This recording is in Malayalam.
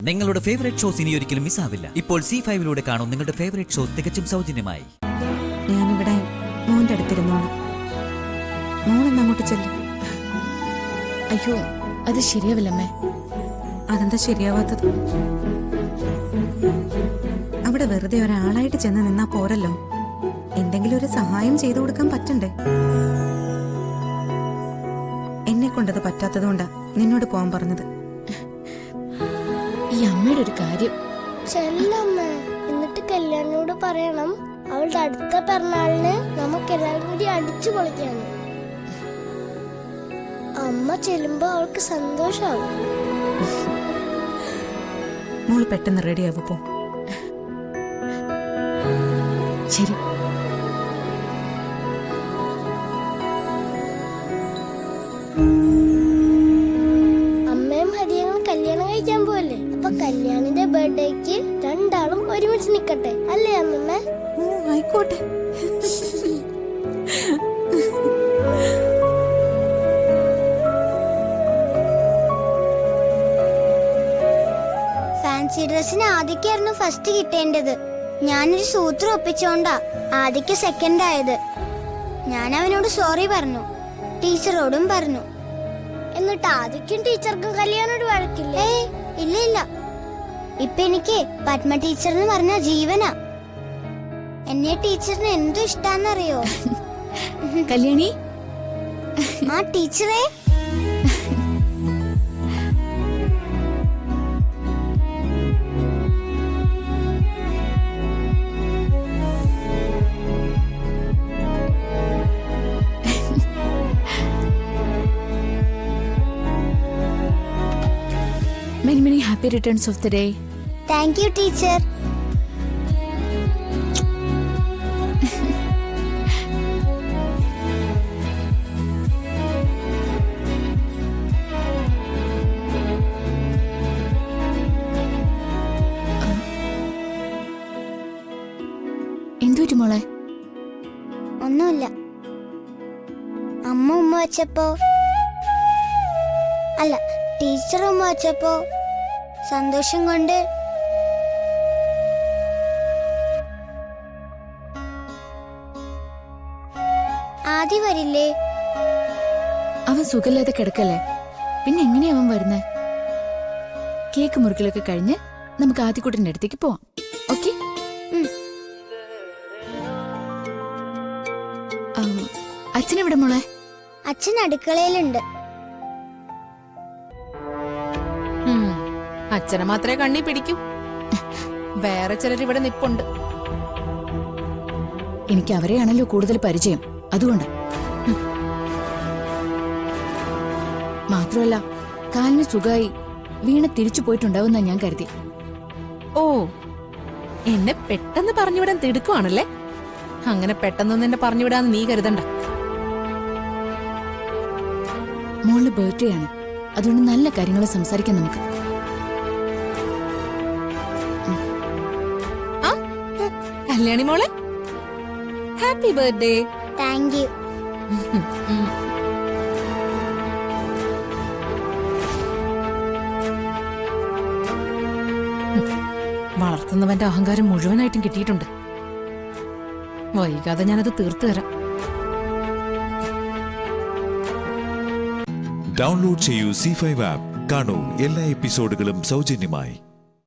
നിങ്ങളുടെ ഫേവറേറ്റ് ഷോസ് ഇനി ഒരിക്കലും മിസ്സാവില്ല. ഇപ്പോൾ C5 കാണും നിങ്ങളുടെ ഫേവറേറ്റ് ഷോസ് തികച്ചും സൗജന്യമായി. ഞാനിവിടെ മോന്റെ അടുത്തിരുന്നോളാം. മോളെന്ന് അങ്ങോട്ട് ചെല്ലും. അയ്യോ, അത് ശരിയാവില്ലമ്മേ. അതെന്താ ശരിയാവാത്തത്? അവിടെ വെറുതെ ഒരാളായിട്ട് ചെന്ന് നിന്നാ പോരല്ലോ. എന്തെങ്കിലും ഒരു സഹായം ചെയ്തു കൊടുക്കാൻ പറ്റണ്ടേ? എന്നെ കൊണ്ടത് പറ്റാത്തതുകൊണ്ടാ നിന്നോട് പോവാൻ പറഞ്ഞത്. ഈ അമ്മയുടെ ഒരു കാര്യം. ചെല്ലമ്മ, എന്നിട്ട് കല്യാണിനോട് പറയണം അവളുടെ അടുത്ത പിറന്നാളിന് നമുക്കെല്ലാവരും കൂടി അടിച്ചു പൊളിക്കാണ്. അമ്മ ചെല്ലുമ്പോ അവൾക്ക് സന്തോഷാവും. മോള് പെട്ടെന്ന് റെഡിയാവും. പോ. ശരി. അമ്മയും ഹരിയങ്ങളും കല്യാണം കഴിക്കാൻ പോവല്ലേ? അപ്പൊ കല്യാണിന്റെ ബർത്ത്ഡേക്ക് രണ്ടാളും ഒരുമിച്ച് നിക്കട്ടെ, അല്ലേ അമ്മമ്മ? ആയിക്കോട്ടെ. ഫാൻസി ഡ്രസ്സിന് ആദ്യക്കായിരുന്നു ഫസ്റ്റ് കിട്ടേണ്ടത്. ഞാനൊരു സൂത്രം ഒപ്പിച്ചോണ്ടാ ആദ്യക്ക് സെക്കൻഡ് ആയത്. ഞാൻ അവനോട് സോറി പറഞ്ഞു, ടീച്ചറോടും പറഞ്ഞു. എന്നിട്ട് ആദ്യക്കും ടീച്ചർക്കും കല്യാണോട് വഴക്കില്ലേ? ഇല്ല ഇല്ല. ഇപ്പൊ എനിക്ക് പത്മ ടീച്ചർ എന്ന് പറഞ്ഞ ജീവനാ. എന്നെ ടീച്ചറിന് എന്തു ഇഷ്ടാന്നറിയോ? കല്യാണി. ആ ടീച്ചറേ. Many many happy returns of the day. Thank you, teacher. എന്തുപറ്റി മോളെ? ഒന്നുമില്ല. അമ്മ ഉമ്മ വെച്ചപ്പോ, അല്ല ടീച്ചർ ഉമ്മ വെച്ചപ്പോ സന്തോഷം കൊണ്ട് ആദി വരില്ലേ? അവൻ സുഖമില്ലാതെ കിടക്കല്ലേ, പിന്നെ എങ്ങനെയാ അവൻ വരുന്നേ? കേക്ക് മുറിക്കലൊക്കെ കഴിഞ്ഞ് നമുക്ക് ആദ്യക്കൂട്ടിന്റെ അടുത്തേക്ക് പോവാം. ഓക്കെ? അച്ഛനെവിടെ മോളെ? അച്ഛൻ അടുക്കളയിലുണ്ട്. അച്ഛനെ മാത്രമേ കണ്ണി പിടിക്കൂ. വേറെ ചിലർ ഇവിടെ നിപ്പുണ്ട്. എനിക്ക് അവരെയാണല്ലോ കൂടുതൽ പരിചയം, അതുകൊണ്ട്. മാത്രമല്ല കാലിന് സുഖമായി വീണ തിരിച്ചു പോയിട്ടുണ്ടാവുന്ന ഞാൻ കരുതി. ഓ, എന്നെ പെട്ടെന്ന് പറഞ്ഞുവിടാൻ തിടുക്കുവാണല്ലേ? അങ്ങനെ പെട്ടെന്നൊന്നും എന്നെ പറഞ്ഞുവിടാന്ന് നീ കരുതണ്ട. മോളുടെ ബർത്ത്ഡേ ആണ്, അതുകൊണ്ട് നല്ല കാര്യങ്ങൾ സംസാരിക്കാം നമുക്ക്. കല്യാണി മോളെ, ഹാപ്പി ബർത്ത്ഡേ. Thank you. വളർത്തുന്നവന്റെ അഹങ്കാരം മുഴുവനായിട്ടും കിട്ടിയിട്ടുണ്ട്. വൈകാതെ ഞാനത് തീർത്തു തരാം. ഡൗൺലോഡ് ചെയ്യൂ C5 ആപ്പ്. കാണൂ എല്ലാ എപ്പിസോഡുകളും സൗജന്യമായി.